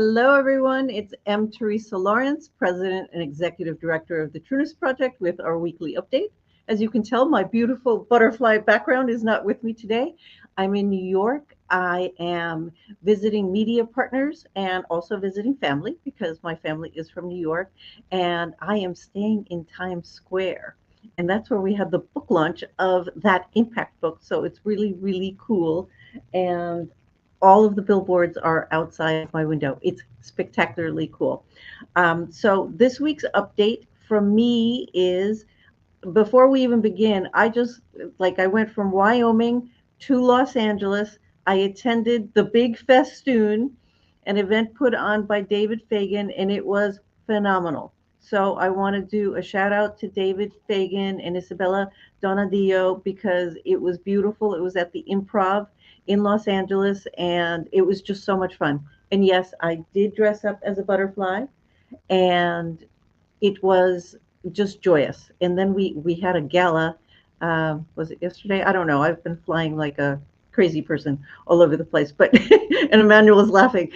Hello, everyone. It's Teresa Lawrence, President and Executive Director of the Trueness Project with our weekly update. As you can tell, my beautiful butterfly background is not with me today. I'm in New York. I am visiting media partners and also visiting family because my family is from New York. And I am staying in Times Square. And that's where we had the book launch of that impact book. So it's really, really cool. And all of the billboards are outside my window. It's spectacularly cool. So this week's update from me is before we even begin, I went from Wyoming to Los Angeles. I attended the Big Festoon, an event put on by David Fagan, and it was phenomenal. So I want to do a shout out to David Fagan and Isabella Donadillo because it was beautiful. It was at the Improv in Los Angeles, and it was just so much fun. And yes, I did dress up as a butterfly, and it was just joyous. And then we had a gala. Was it yesterday? I don't know. I've been flying like a crazy person all over the place, but and Emmanuel is laughing.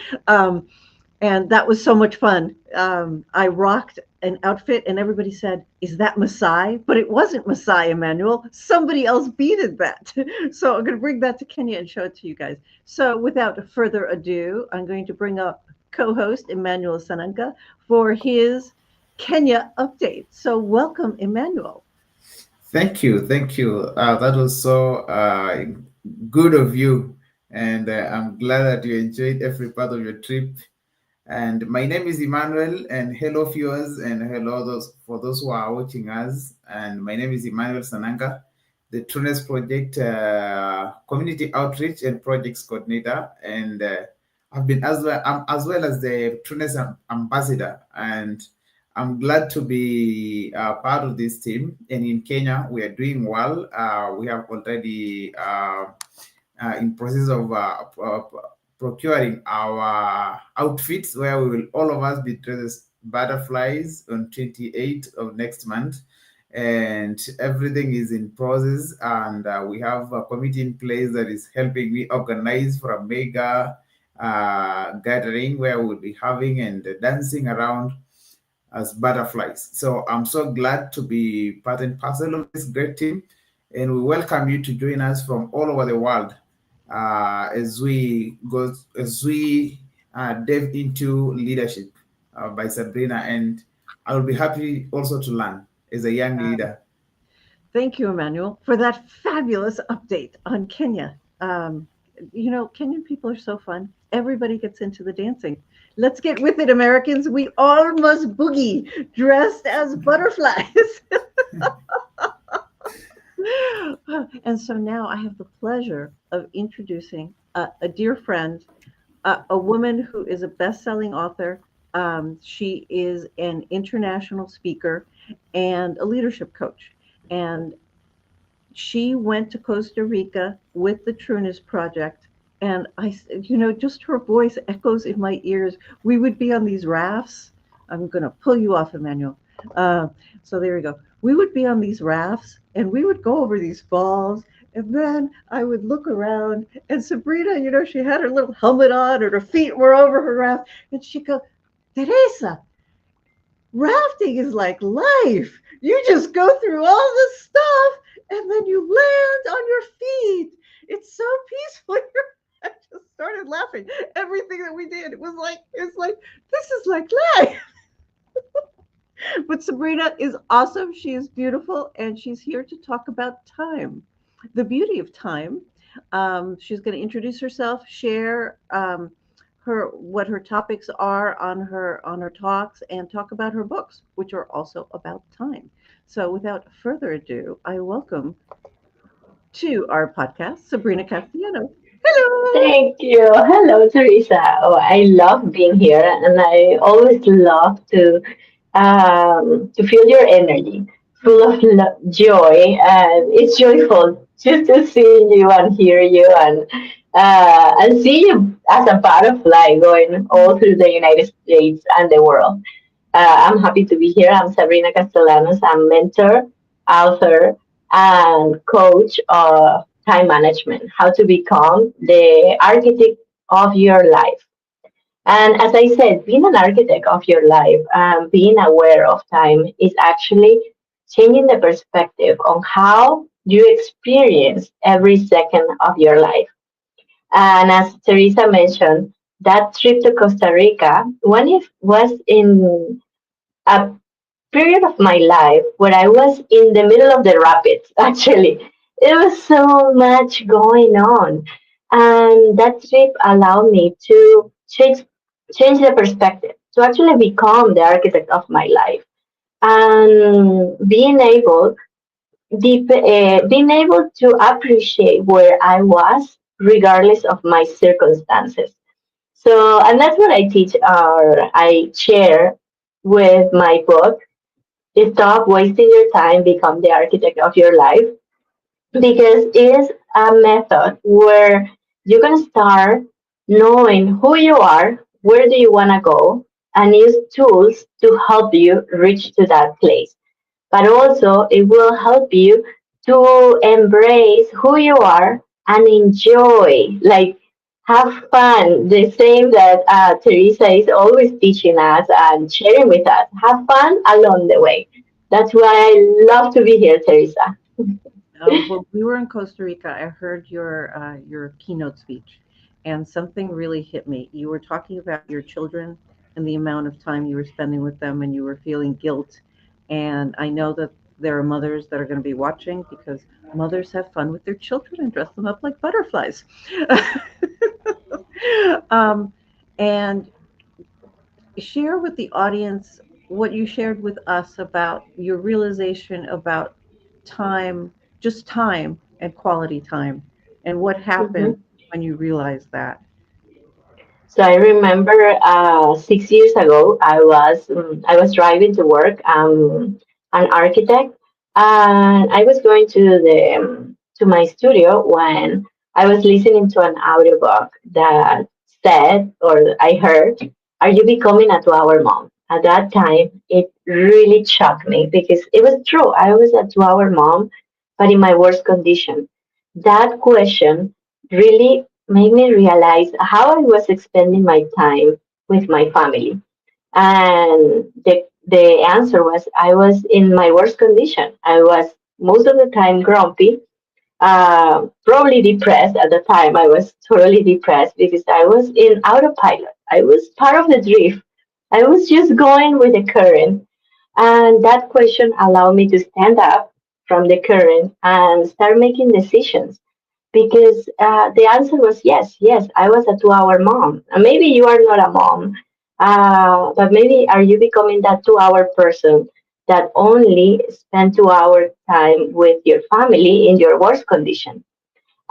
And that was so much fun. I rocked an outfit, and everybody said, "Is that Masai?" But it wasn't Masai, Emmanuel. Somebody else beaded that. So I'm going to bring that to Kenya and show it to you guys. So without further ado, I'm going to bring up co-host Emmanuel Sananka for his Kenya update. So welcome, Emmanuel. Thank you. Thank you. That was so good of you. And I'm glad that you enjoyed every part of your trip. And my name is Emmanuel, and hello viewers, and hello for those who are watching us. And my name is Emmanuel Sananka, the Trueness Project Community Outreach and Projects Coordinator. And I've been as well as the Trueness Ambassador. And I'm glad to be part of this team. And in Kenya, we are doing well. We have already in process of procuring our outfits where we will all of us be dressed as butterflies on 28th of next month, and everything is in process, and we have a committee in place that is helping me organize for a mega gathering where we'll be having and dancing around as butterflies. So I'm so glad to be part and parcel of this great team, and we welcome you to join us from all over the world as we delve into leadership by Sabrina, and I will be happy also to learn as a young leader. Thank you, Emmanuel, for that fabulous update on Kenya. Kenyan people are so fun. Everybody gets into the dancing. Let's get with it, Americans. We all must boogie dressed as butterflies. And so now I have the pleasure of introducing a dear friend, a woman who is a best-selling author. She is an international speaker and a leadership coach. And she went to Costa Rica with the Trueness Project. And just her voice echoes in my ears. We would be on these rafts. I'm going to pull you off, Emmanuel. So there we go. We would be on these rafts and we would go over these falls. And then I would look around and Sabrina, she had her little helmet on and her feet were over her raft. And she'd go, "Teresa, rafting is like life. You just go through all this stuff and then you land on your feet. It's so peaceful." I just started laughing. Everything that we did, it's like, this is like life. But Sabrina is awesome. She is beautiful, and she's here to talk about time, the beauty of time. She's going to introduce herself, share what her topics are on her talks, and talk about her books, which are also about time. So, without further ado, I welcome to our podcast Sabrina Castellanos. Hello. Thank you. Hello, Teresa. Oh, I love being here, and I always love to feel your energy, full of joy, and it's joyful just to see you and hear you and see you as a butterfly going all through the United States and the world. I'm happy to be here. I'm Sabrina Castellanos. I'm mentor, author, and coach of time management, how to become the architect of your life. And as I said, being an architect of your life, being aware of time is actually changing the perspective on how you experience every second of your life. And as Teresa mentioned, that trip to Costa Rica, when it was in a period of my life where I was in the middle of the rapids, actually. It was so much going on. And that trip allowed me to change the perspective, to actually become the architect of my life. And being able to appreciate where I was, regardless of my circumstances. So, and that's what I teach or I share with my book. Stop wasting your time, become the architect of your life, because it is a method where you can start knowing who you are, where do you want to go, and use tools to help you reach to that place. But also, it will help you to embrace who you are and enjoy, like have fun. The same that Teresa is always teaching us and sharing with us. Have fun along the way. That's why I love to be here, Teresa. When we were in Costa Rica, I heard your keynote speech, and something really hit me. You were talking about your children and the amount of time you were spending with them, and you were feeling guilt. And I know that there are mothers that are going to be watching because mothers have fun with their children and dress them up like butterflies. um, and share with the audience what you shared with us about your realization about time, just time and quality time, and what happened Mhm. when you realized that. So I remember 6 years ago, I was driving to work, an architect, and I was going to my studio when I was listening to an audiobook that said, or I heard, "Are you becoming a 2-hour mom?" At that time, it really shocked me because it was true. I was a 2-hour mom, but in my worst condition. That question really made me realize how I was spending my time with my family. And the answer was I was in my worst condition. I was most of the time grumpy, probably depressed at the time. I was totally depressed because I was in autopilot. I was part of the drift. I was just going with the current. And that question allowed me to stand up from the current and start making decisions because the answer was yes, yes, I was a 2-hour mom. And maybe you are not a mom, but maybe are you becoming that 2-hour person that only spend 2 hour time with your family in your worst condition?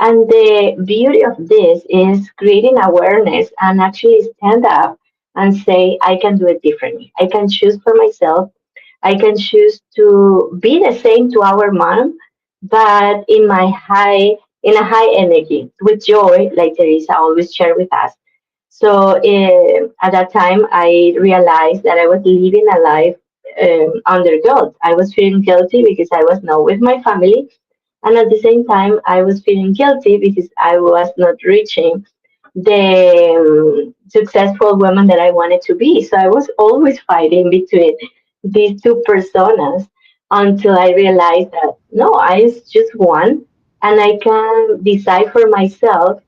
And the beauty of this is creating awareness and actually stand up and say, I can do it differently. I can choose for myself. I can choose to be the same 2-hour mom, but in a high energy with joy, like Teresa always shared with us. So at that time, I realized that I was living a life under guilt. I was feeling guilty because I was not with my family, and at the same time, I was feeling guilty because I was not reaching the successful woman that I wanted to be. So I was always fighting between these two personas until I realized that no, I is just one, and I can decide for myself,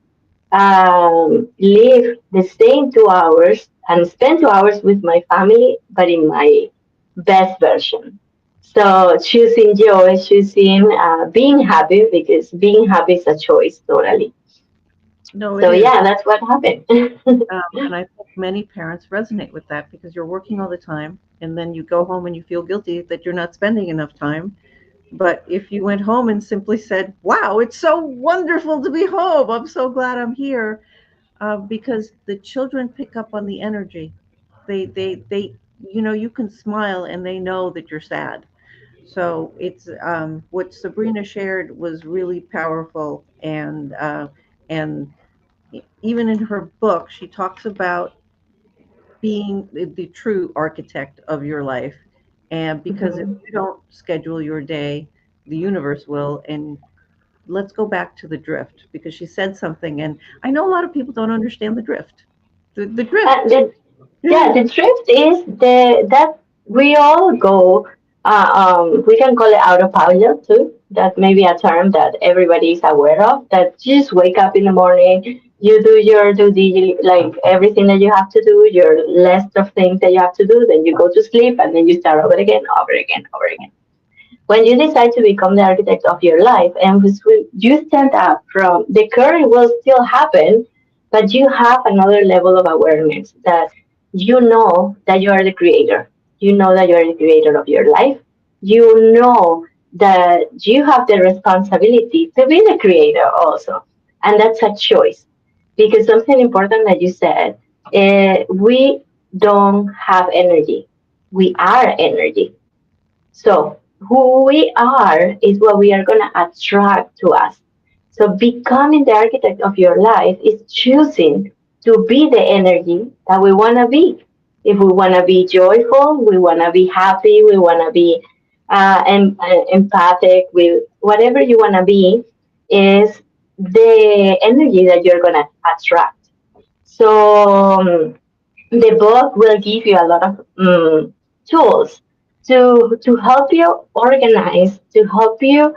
live the same 2 hours and spend 2 hours with my family, but in my best version. So choosing joy, choosing being happy, because being happy is a choice totally. No, it So is. yeah, that's what happened. And I think many parents resonate with that because you're working all the time, and then you go home and you feel guilty that you're not spending enough time. But if you went home and simply said, "Wow, it's so wonderful to be home. I'm so glad I'm here," because the children pick up on the energy. They, you can smile and they know that you're sad. So it's what Sabrina shared was really powerful, and even in her book, she talks about being the true architect of your life, and because if Mhm. you don't schedule your day, the universe will. And let's go back to the drift because she said something, and I know a lot of people don't understand the drift. The And drift. the Yeah, the drift is that we all go. We can call it autopilot too. That may be a term that everybody is aware of. That you just wake up in the morning, you do the like everything that you have to do, your list of things that you have to do. Then you go to sleep, and then you start over again, over again, over again. When you decide to become the architect of your life, and you stand up from the current will still happen, but you have another level of awareness that you know that you are the creator. You know that you are the creator of your life. You know that you have the responsibility to be the creator also. And that's a choice. Because something important that you said, we don't have energy. We are energy. So who we are is what we are going to attract to us. So becoming the architect of your life is choosing to be the energy that we want to be. If we want to be joyful, we want to be happy, we want to be empathic, with whatever you want to be, is the energy that you're going to attract. So the book will give you a lot of tools to help you organize, to help you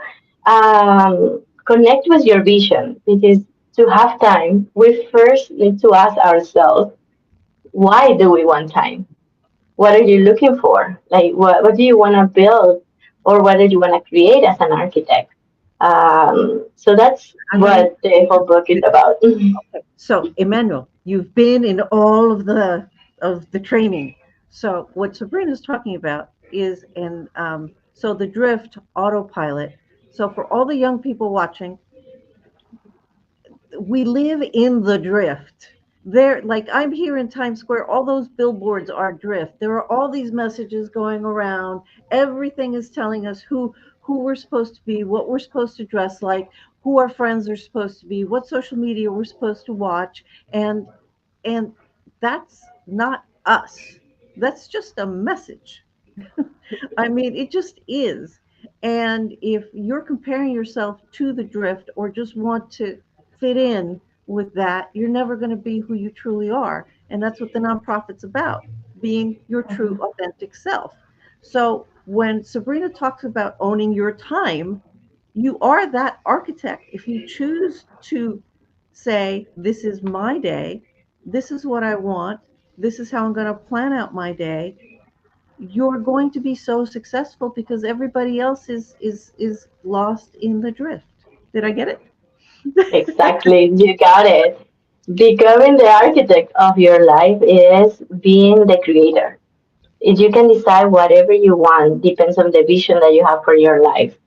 connect with your vision. Because to have time, we first need to ask ourselves, why do we want time? What are you looking for? Like, what do you want to build, or what do you want to create as an architect? So that's I'm gonna what the whole book is about. So, Emmanuel, you've been in all of the training. So, what Sabrina is talking about is, and so the drift autopilot. So, for all the young people watching, we live in the drift. There, like I'm here in Times Square, all those billboards are drift. There are all these messages going around. Everything is telling us who we're supposed to be, what we're supposed to dress like, who our friends are supposed to be, what social media we're supposed to watch, and and that's not us. That's just a message. I mean, it just is. And if you're comparing yourself to the drift or just want to fit in with that, you're never going to be who you truly are. And that's what the nonprofit's about, being your true, authentic self. So when Sabrina talks about owning your time, you are that architect. If you choose to say, this is my day, this is what I want, this is how I'm going to plan out my day, you're going to be so successful because everybody else is lost in the drift. Did I get it? Exactly, you got it. Becoming the architect of your life is being the creator. If you can decide whatever you want, depends on the vision that you have for your life.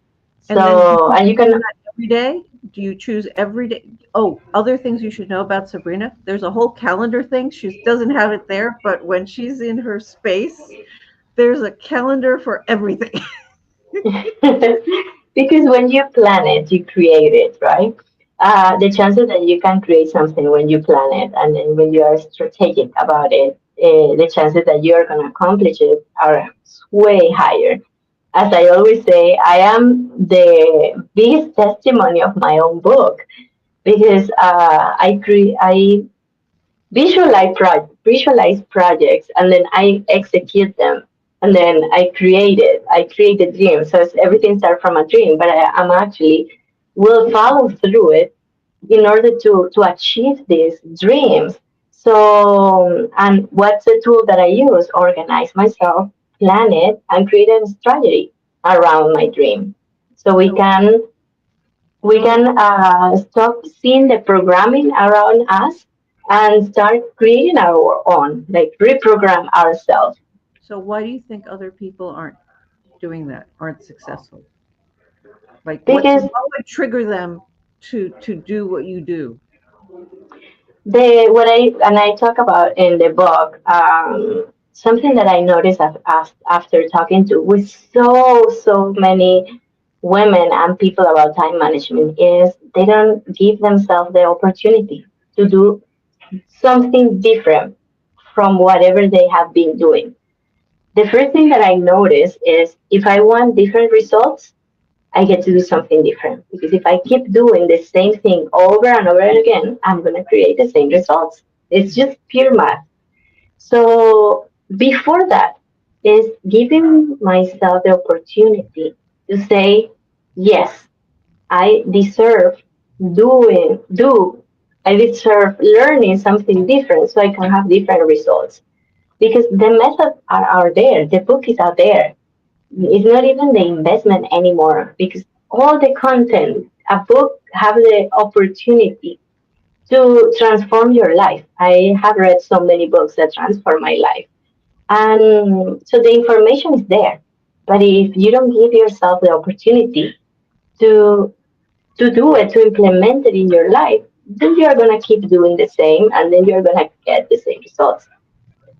And then do So, you and you do can, that every day? Do you choose every day? Oh, other things you should know about Sabrina. There's a whole calendar thing. She doesn't have it there, but when she's in her space, there's a calendar for everything. because when you plan it, you create it, right? The chances that you can create something when you plan it, and then when you are strategic about it, the chances that you are going to accomplish it are way higher. As I always say, I am the biggest testimony of my own book, because I visualize projects, and then I execute them, and then I create the dream. So everything starts from a dream, but I'm actually will follow through it in order to achieve these dreams. So, and what's the tool that I use? Organize myself, plan it, and create a strategy around my dream. So So we can stop seeing the programming around us and start creating our own, like reprogram ourselves. so why do you think other people aren't doing that, aren't successful? Like Because what would trigger them to do what you do? what I talk about in the book, something that I noticed after talking to with so many women and people about time management is they don't give themselves the opportunity to do something different from whatever they have been doing. The first thing that I notice is if I want different results, I get to do something different. Because if I keep doing the same thing over and over and again, I'm going to create the same results. It's just pure math. So before that is giving myself the opportunity to say, yes, I deserve do I deserve learning something different so I can have different results. Because the methods are there, the book is out there. It's not even the investment anymore because all the content, a book have the opportunity to transform your life. I have read so many books that transform my life. And so the information is there. But if you don't give yourself the opportunity to do it, to implement it in your life, then you're gonna keep doing the same and then you're gonna get the same results.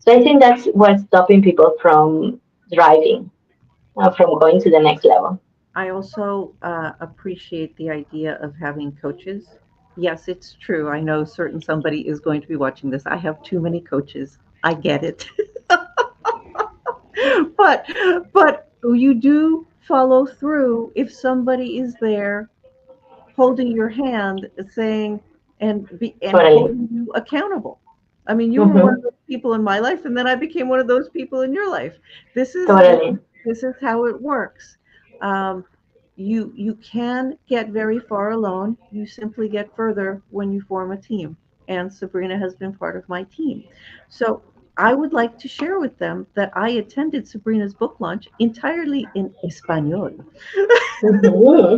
So I think that's what's stopping people from driving, from going to the next level. I also appreciate the idea of having coaches. Yes, it's true. I know certain somebody is going to be watching this. I have too many coaches. I get it. but you do follow through if somebody is there holding your hand, saying and Totally. holding you accountable. I mean, you were one of Hmm. those people in my life, and then I became one of those people in your life. This is Totally. this is how it works. Um, you can get very far alone. You simply get further when you form a team. And Sabrina has been part of my team. So I would like to share with them that I attended Sabrina's book launch entirely in Espanol. Hmm.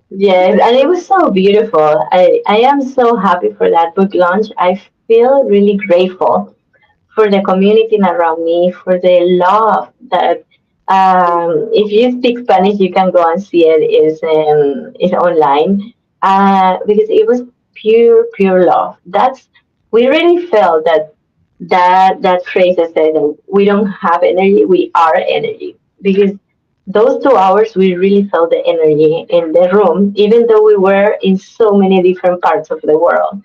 Yes, and it was so beautiful. I am so happy for that book launch. I feel really grateful for the community around me, for the love that if you speak Spanish, you can go and see it. Is online because it was pure love. That's we really felt that phrase that said that we don't have energy, we are energy because those 2 hours we really felt the energy in the room, even though we were in so many different parts of the world.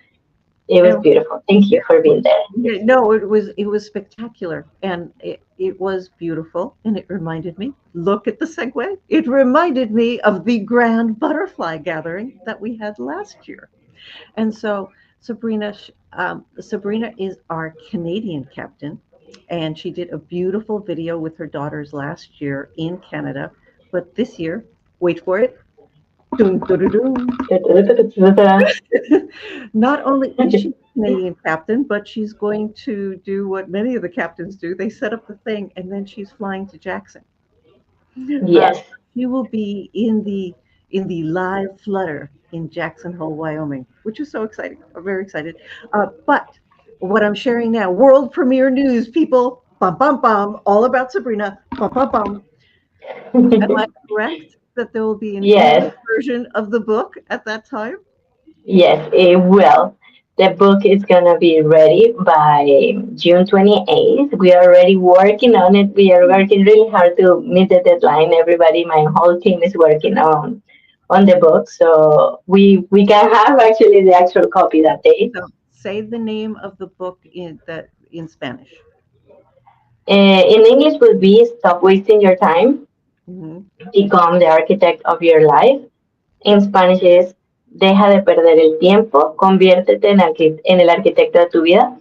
It was And beautiful. Thank you for being there. yeah, no, it was spectacular, and it was beautiful, and it reminded me. Look at the segue. It reminded me of the grand butterfly gathering that we had last year, and so Sabrina is our Canadian captain, and she did a beautiful video with her daughters last year in Canada, but this year, wait for it. Dun, dun, dun, dun. Not only is she Canadian captain, but she's going to do what many of the captains do. They set up the thing, and then she's flying to Jackson. Uh, Yes. she will be in the live Flutter in Jackson Hole, Wyoming, which is so exciting. I'm very excited. But what I'm sharing now, world premiere news, people. Bum bum bum, all about Sabrina. Bum bum bum. Am I correct that there will be an English Yes. version of the book at that time? Yes, it will. The book is gonna be ready by June 28th. We are already working on it. We are working really hard to meet the deadline. Everybody, my whole team is working on the book, so we can have actually the actual copy that day. So say the name of the book in Spanish. In English, will be "Stop Wasting Your Time, Hmm. Become the Architect of Your Life." In Spanish es "Deja de perder el tiempo, conviértete en el arquitecto de tu vida."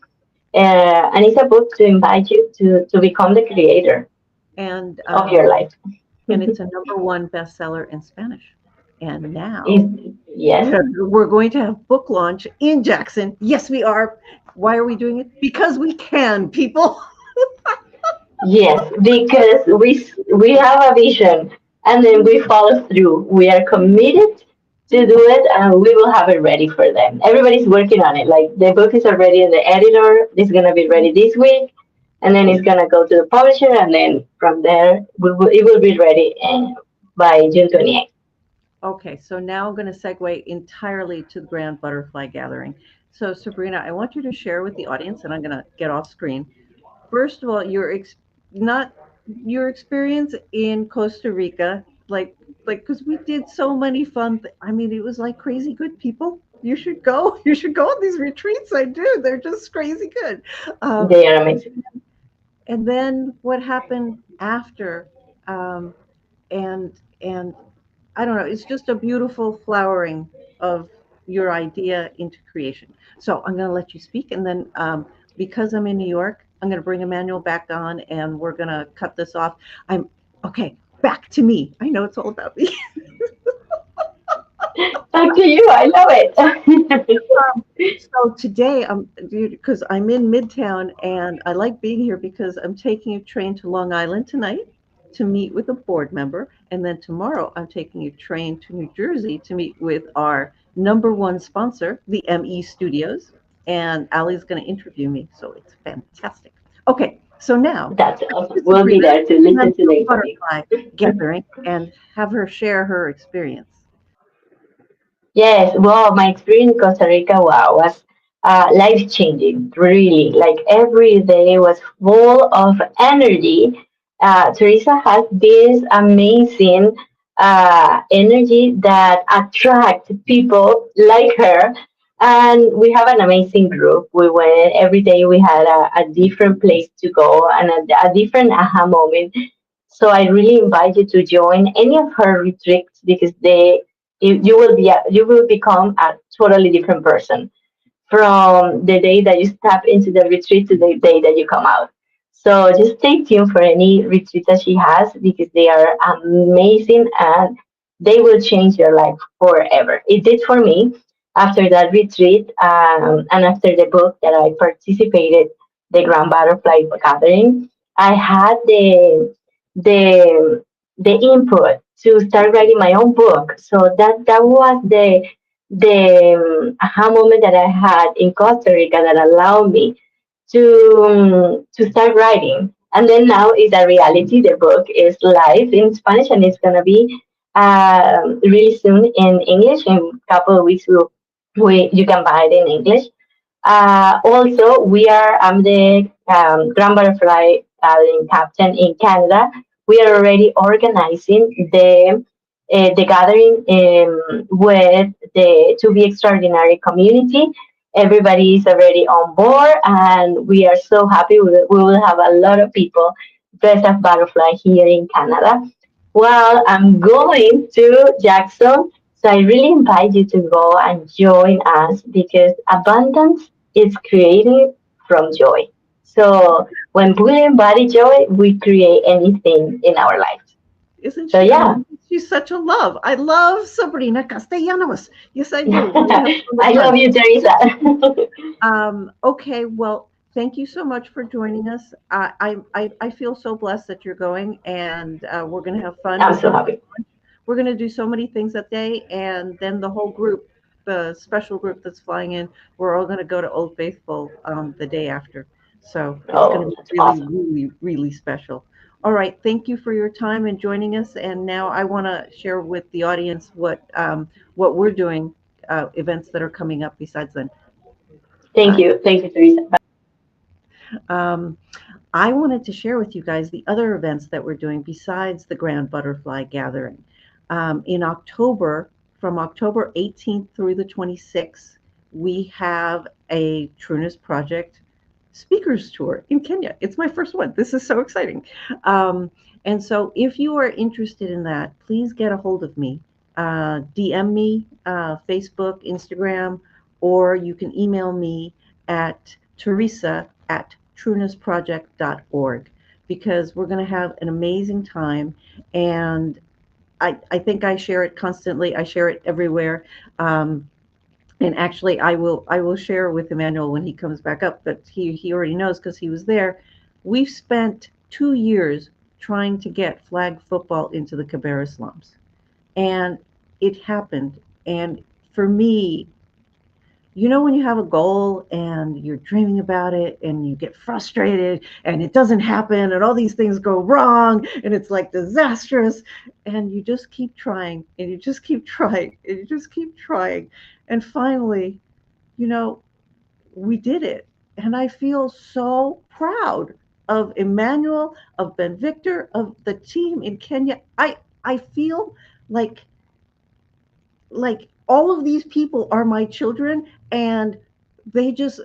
And it's a book to invite you to become the creator And of your life. it's a number one bestseller in Spanish. And now Yes, we're going to have book launch in Jackson. Yes, we are. Why are we doing it? Because we can, people. yes, because we have a vision and then we follow through. We are committed to do it and we will have it ready for them. Everybody's working on it. Like the book is already in the editor. It's gonna be ready this week, and then it's gonna go to the publisher, and then from there it will be ready by June 28th. Okay, so now I'm going to segue entirely to the Grand Butterfly Gathering. So, Sabrina, I want you to share with the audience, and I'm going to get off screen. First of all, not your experience in Costa Rica, because we did so many fun. I mean, it was like crazy good, people. You should go. You should go on these retreats. I do. They're just crazy good. Um, They are amazing. and then what happened after? Um, and I don't know. It's just a beautiful flowering of your idea into creation. So I'm going to let you speak, and then because I'm in New York, I'm going to bring Emmanuel back on, and we're going to cut this off. I'm okay. Back to me. I know it's all about me. Back to you. I love it. So today, because I'm in Midtown and I like being here because I'm taking a train to Long Island tonight to meet with a board member, and then tomorrow I'm taking a train to New Jersey to meet with our number one sponsor, the ME Studios, and Ali's going to interview me, so it's fantastic. Okay, so now That's awesome. here's We'll be Sabrina, there to listen to the National interview. Butterfly Gathering, and have her share her experience. Yes, well, my experience in Costa Rica, wow, was life changing, really. Like every day was full of energy. Teresa has this amazing energy that attract people like her. And we have an amazing group. We went every day, we had a different place to go and a different aha moment. So I really invite you to join any of her retreats because you will you will become a totally different person from the day that you step into the retreat to the day that you come out. So just stay tuned for any retreat that she has because they are amazing and they will change your life forever. It did for me after that retreat and after the book that I participated, the Grand Butterfly Gathering. I had the the input to start writing my own book. So that was the aha moment that I had in Costa Rica that allowed me to start writing. And then now is a reality. The book is live in Spanish and it's gonna be really soon in English. In a couple of weeks, we you can buy it in English. Also, I'm the Grand Butterfly captain in Canada. We are already organizing the gathering with the To Be Extraordinary community. Everybody is already on board, and we are so happy. We will have a lot of people dressed as butterfly here in Canada. Well, I'm going to Jackson, so I really invite you to go and join us because abundance is created from joy. So when we embody joy, we create anything in our lives. Isn't So she yeah, amazing? She's such a love. I love Sabrina Castellanos. Yes, I do. We're gonna have so much I fun. love you, Teresa. Okay, well, thank you so much for joining us. I feel so blessed that you're going, and we're going to have fun. I'm so happy. We're going to do so many things that day, and then the whole group, the special group that's flying in, we're all going to go to Old Faithful the day after. So it's going to Oh, be that's really, awesome. really, really special. All right, thank you for your time and joining us. And now I want to share with the audience what we're doing, events that are coming up besides then. Thank Uh, you. Thank you, Teresa. um, I wanted to share with you guys the other events that we're doing besides the Grand Butterfly Gathering. In October, from October 18th through the 26th, we have a Trueness Project speakers tour in Kenya. It's my first one. This is so exciting. Um, and so if you are interested in that, please get a hold of me. DM me, Facebook, Instagram, or you can email me at Teresa@truenessproject.org because we're going to have an amazing time. And I think I share it constantly. I share it everywhere. And actually, I will share with Emmanuel when he comes back up. But he already knows because he was there. We've spent 2 years trying to get flag football into the Kibera slums, and it happened. And for me, when you have a goal and you're dreaming about it and you get frustrated and it doesn't happen and all these things go wrong and it's like disastrous, and you just keep trying and you just keep trying and you just keep trying, and finally, you know we did it. And I feel so proud of Emmanuel, of Ben Victor, of the team in Kenya. I feel like all of these people are my children, and they just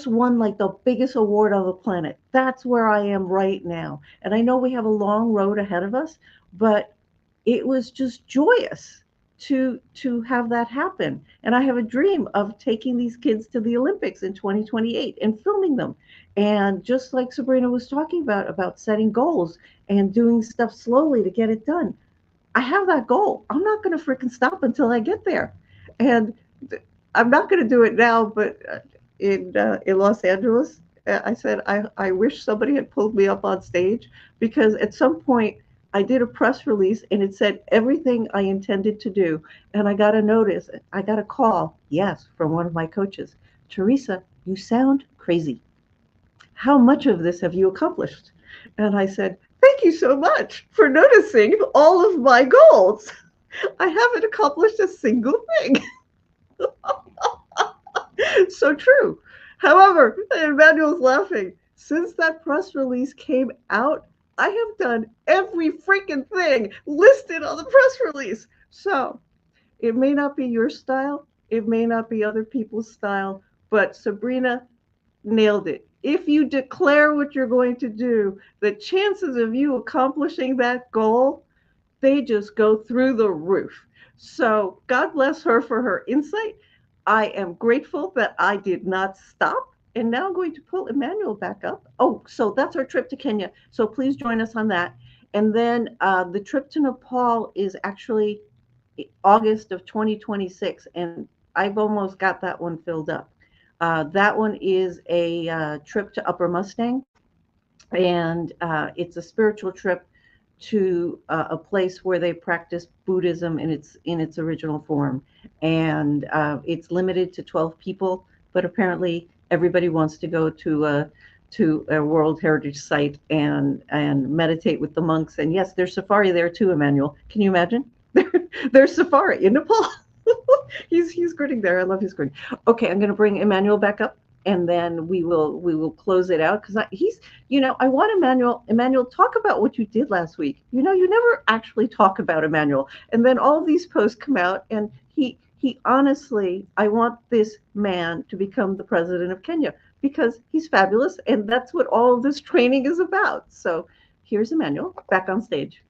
won like the biggest award on the planet. That's where I am right now, and I know we have a long road ahead of us, but it was just joyous. to have that happen. And I have a dream of taking these kids to the Olympics in 2028 and filming them. And just like Sabrina was talking about setting goals and doing stuff slowly to get it done. I have that goal. I'm not going to freaking stop until I get there. And I'm not going to do it now, but in Los Angeles, I said I wish somebody had pulled me up on stage, because at some point I did a press release and it said everything I intended to do, and I got a call, yes, from one of my coaches. Teresa, you sound crazy. How much of this have you accomplished? And I said, thank you so much for noticing all of my goals. I haven't accomplished a single thing. So true. However, Emmanuel's laughing. Since that press release came out, I have done every freaking thing listed on the press release. So it may not be your style, it may not be other people's style, but Sabrina nailed it. If you declare what you're going to do, the chances of you accomplishing that goal, they just go through the roof. So God bless her for her insight. I am grateful that I did not stop. And now I'm going to pull Emmanuel back up. Oh, so that's our trip to Kenya. So please join us on that. And then the trip to Nepal is actually August of 2026. And I've almost got that one filled up. That one is a trip to Upper Mustang, and it's a spiritual trip to a place where they practice Buddhism in its original form, and it's limited to 12 people. But apparently, everybody wants to go to a World Heritage Site and meditate with the monks. And yes, there's safari there too, Emmanuel. Can you imagine? There's safari in Nepal. He's grinning there. I love his grin. Okay, I'm going to bring Emmanuel back up, and then we will close it out, because he's, I want Emmanuel, talk about what you did last week. You never actually talk about Emmanuel, and then all of these posts come out, and he honestly, I want this man to become the president of Kenya, because he's fabulous, and that's what all of this training is about. So here's Emmanuel back on stage.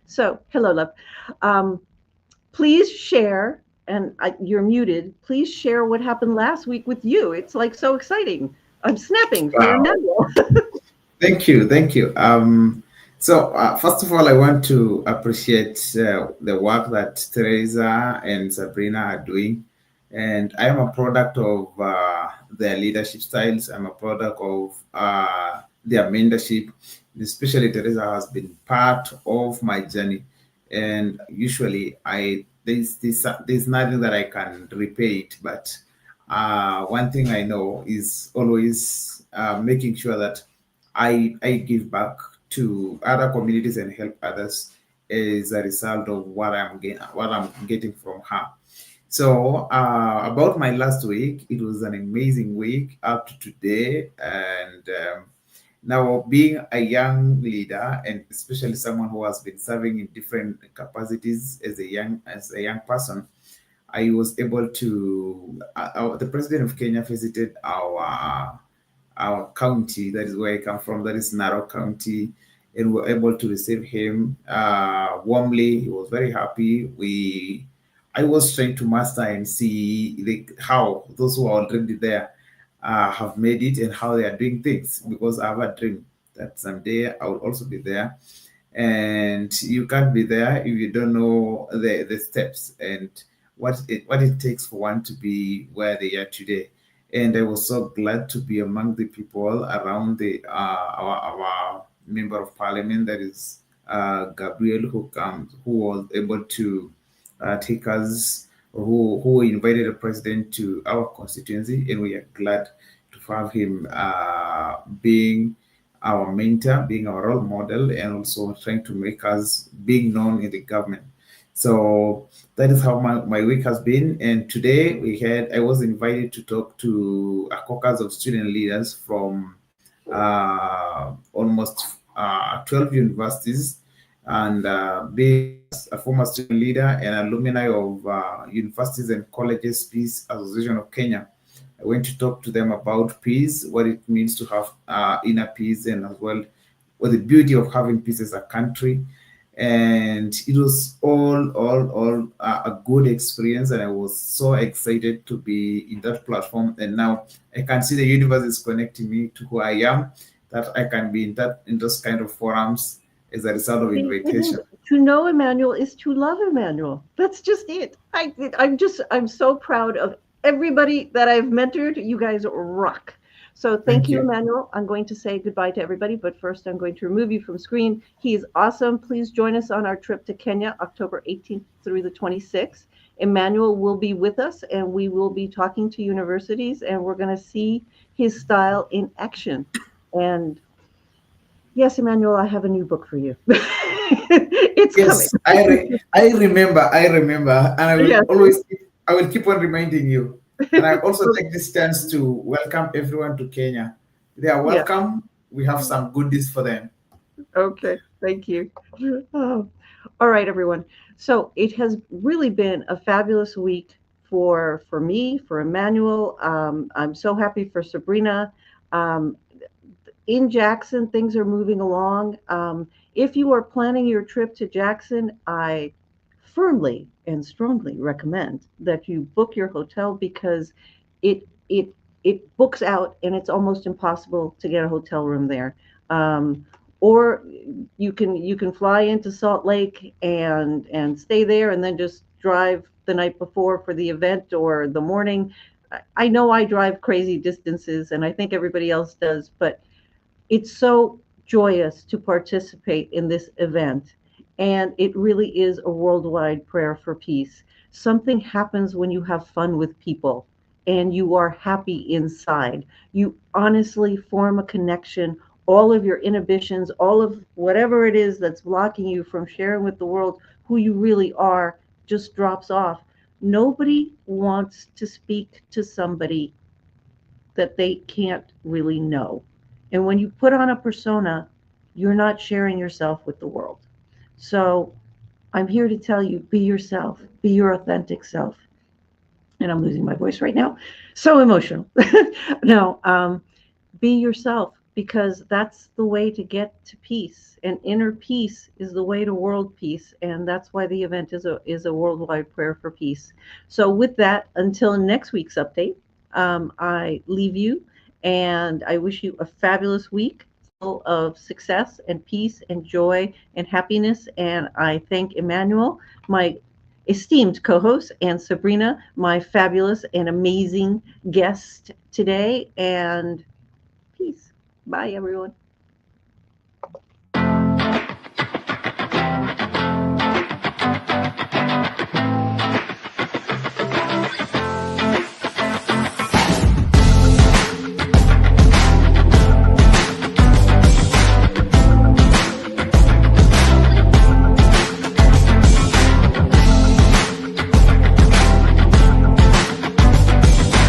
So hello, love. Please share. And you're muted. Please share what happened last week with you. It's like so exciting. I'm snapping for Emmanuel. Thank you. So first of all, I want to appreciate the work that Teresa and Sabrina are doing. And I am a product of their leadership styles. I'm a product of their mentorship. Especially Teresa has been part of my journey. And usually there's nothing that I can repay it, but one thing I know is always making sure that I give back to other communities and help others as a result of what I'm getting from her. So about my last week, it was an amazing week up to today, and now, being a young leader, and especially someone who has been serving in different capacities as a young person, I was able to. The president of Kenya visited our county. That is where I come from. That is Narok County, and we were able to receive him warmly. He was very happy. I was trying to master and see how those who are already there have made it and how they are doing things, because I have a dream that someday I will also be there. And you can't be there if you don't know the steps and what it takes for one to be where they are today. And I was so glad to be among the people around our member of parliament, that is Gabriel, who was able to take us, who invited the president to our constituency, and we are glad to have him being our mentor, being our role model, and also trying to make us being known in the government. So that is how my week has been. And today I was invited to talk to a caucus of student leaders from almost 12 universities, and being a former student leader and alumni of Universities and Colleges Peace Association of Kenya, I went to talk to them about peace, what it means to have inner peace, and as well what the beauty of having peace as a country. and it was all a good experience, and I was so excited to be in that platform. And now I can see the universe is connecting me to who I am, that I can be in those kind of forums as a result of See, it is invitation. to know Emmanuel is to love Emmanuel. That's just it. I'm so proud of everybody that I've mentored. You guys rock. So thank Thank you, you. Emmanuel. I'm going to say goodbye to everybody, but first I'm going to remove you from screen. He is awesome. Please join us on our trip to Kenya, October 18th through the 26th. Emmanuel will be with us, and we will be talking to universities, and we're going to see his style in action. And yes, Emmanuel, I have a new book for you. It's coming. Yes, I remember, and Yes. I will keep on reminding you. And I also take this chance to welcome everyone to Kenya. They are Yeah. welcome. We have some goodies for them. Okay. Thank you. Oh. All right, everyone. So it has really been a fabulous week for me, for Emmanuel. I'm so happy for Sabrina. Um, in Jackson, things are moving along. If you are planning your trip to Jackson, I firmly and strongly recommend that you book your hotel because it it it books out and it's almost impossible to get a hotel room there. Um, or you can fly into Salt Lake and stay there and then just drive the night before for the event or the morning. I know I drive crazy distances and I think everybody else does, but it's so joyous to participate in this event. And it really is a worldwide prayer for peace. Something happens when you have fun with people and you are happy inside. You honestly form a connection. All of your inhibitions, all of whatever it is that's blocking you from sharing with the world who you really are, just drops off. Nobody wants to speak to somebody that they can't really know. And when you put on a persona, you're not sharing yourself with the world. So I'm here to tell you be yourself, be your authentic self. And I'm losing my voice right now. So emotional. No, be yourself because that's the way to get to peace. And inner peace is the way to world peace. And that's why the event is a worldwide prayer for peace. So, with that, until next week's update, I leave you and I wish you a fabulous week full of success and peace and joy and happiness. And I thank Emmanuel, my esteemed co host, and Sabrina, my fabulous and amazing guest today. And peace. Bye, everyone.